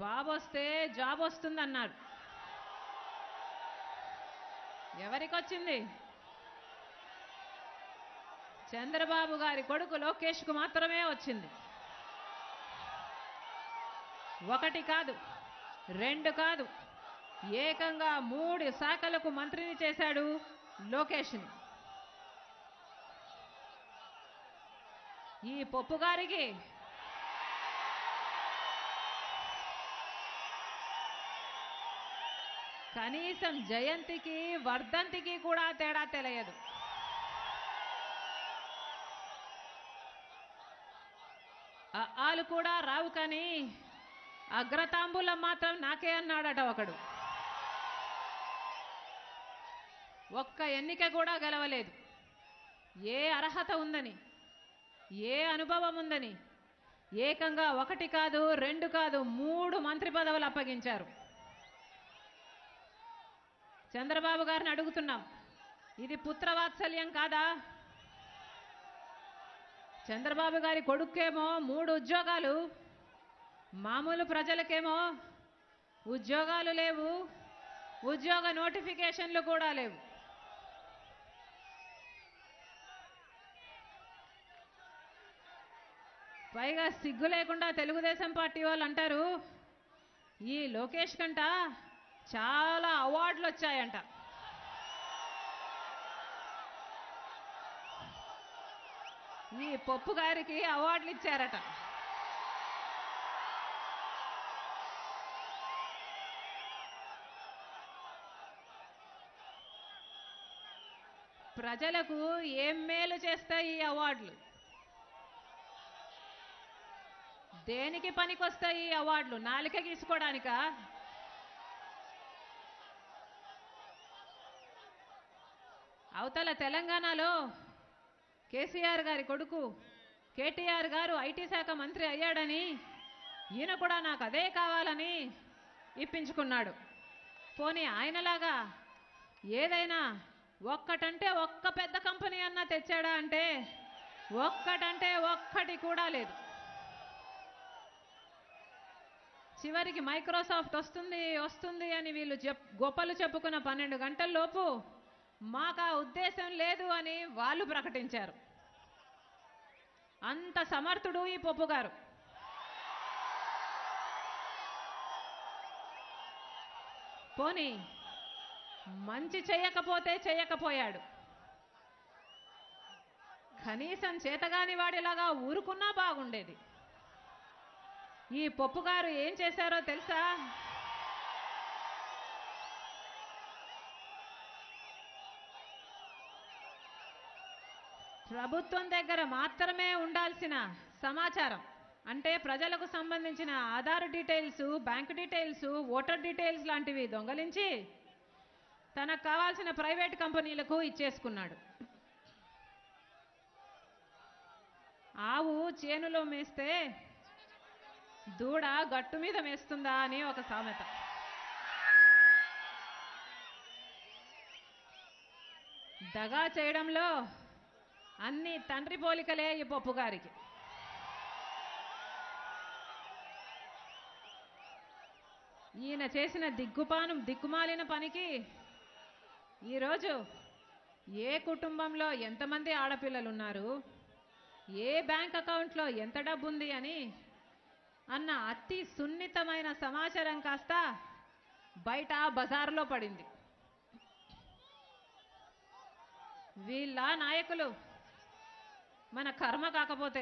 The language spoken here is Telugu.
బాబు వస్తే జాబ్ వస్తుందన్నాడు. ఎవరికి వచ్చింది? చంద్రబాబు గారి కొడుకు లోకేష్కు మాత్రమే వచ్చింది. ఒకటి కాదు, రెండు కాదు, ఏకంగా 3 శాఖలకు మంత్రిని చేశాడు లోకేష్ని. ఈ పప్పు గారికి కనీసం జయంతికి వర్ధంతికి కూడా తేడా తెలియదు. ఆలు కూడా రావు కానీ అగ్రతాంబూలం మాత్రం నాకే అన్నాడట ఒకడు. ఒక్క ఎన్నిక కూడా గెలవలేదు. ఏ అర్హత ఉందని, ఏ అనుభవం ఉందని ఏకంగా 1 కాదు 2 కాదు 3 మంత్రి పదవులు అప్పగించారు. చంద్రబాబు గారిని అడుగుతున్నాం, ఇది పుత్రవాత్సల్యం కాదా? చంద్రబాబు గారి కొడుకేమో 3 ఉద్యోగాలు, మామూలు ప్రజలకేమో ఉద్యోగాలు లేవు, ఉద్యోగ నోటిఫికేషన్లు కూడా లేవు. పైగా సిగ్గు లేకుండా తెలుగుదేశం పార్టీ వాళ్ళు అంటారు, ఈ లోకేష్ కంట చాలా అవార్డులు వచ్చాయంట. ఈ పప్పు గారికి అవార్డులు ఇచ్చారట. ప్రజలకు ఏం మేలు చేస్తాయి ఈ అవార్డులు? దేనికి పనికొస్తాయి ఈ అవార్డులు? నాలిక గీసుకోవడానికా? అవతల తెలంగాణలో కేసీఆర్ గారి కొడుకు కేటీఆర్ గారు ఐటీ శాఖ మంత్రి అయ్యాడని ఈయన కూడా నాకు అదే కావాలని ఇప్పించుకున్నాడు. పోనీ ఆయనలాగా ఏదైనా ఒక్కటంటే ఒక్క పెద్ద కంపెనీ అన్నా తెచ్చాడా అంటే ఒక్కటంటే ఒక్కటి కూడా లేదు. చివరికి మైక్రోసాఫ్ట్ వస్తుంది అని వీళ్ళు గొప్పలు చెప్పుకున్న 12 గంటల్లోపు మాకు ఆ ఉద్దేశం లేదు అని వాళ్ళు ప్రకటించారు. అంత సమర్థుడు ఈ పప్పు గారు. పోనీ మంచి చేయకపోతే చేయకపోయాడు, కనీసం చేతగాని వాడిలాగా ఊరుకున్నా బాగుండేది. ఈ పప్పు గారు ఏం చేశారో తెలుసా? ప్రభుత్వం దగ్గర మాత్రమే ఉండాల్సిన సమాచారం అంటే ప్రజలకు సంబంధించిన Aadhaar details, bank details, voter details లాంటివి దొంగలించి తనకు కావాల్సిన ప్రైవేట్ కంపెనీలకు ఇచ్చేసుకున్నాడు. ఆవు చేనులో మేస్తే దూడ గట్టు మీద మేస్తుందా అని ఒక సామెత. దగా చేయడంలో అన్ని తండ్రి పోలికలే ఈ పప్పు గారికి. ఈయన చేసిన దిక్కుమాలిన పనికి ఈరోజు ఏ కుటుంబంలో ఎంతమంది ఆడపిల్లలు ఉన్నారు, ఏ బ్యాంక్ అకౌంట్లో ఎంత డబ్బు ఉంది అని అన్న అతి సున్నితమైన సమాచారం కాస్త బయట బజార్లో పడింది. వీళ్ళ నాయకులు మన కర్మ కాకపోతే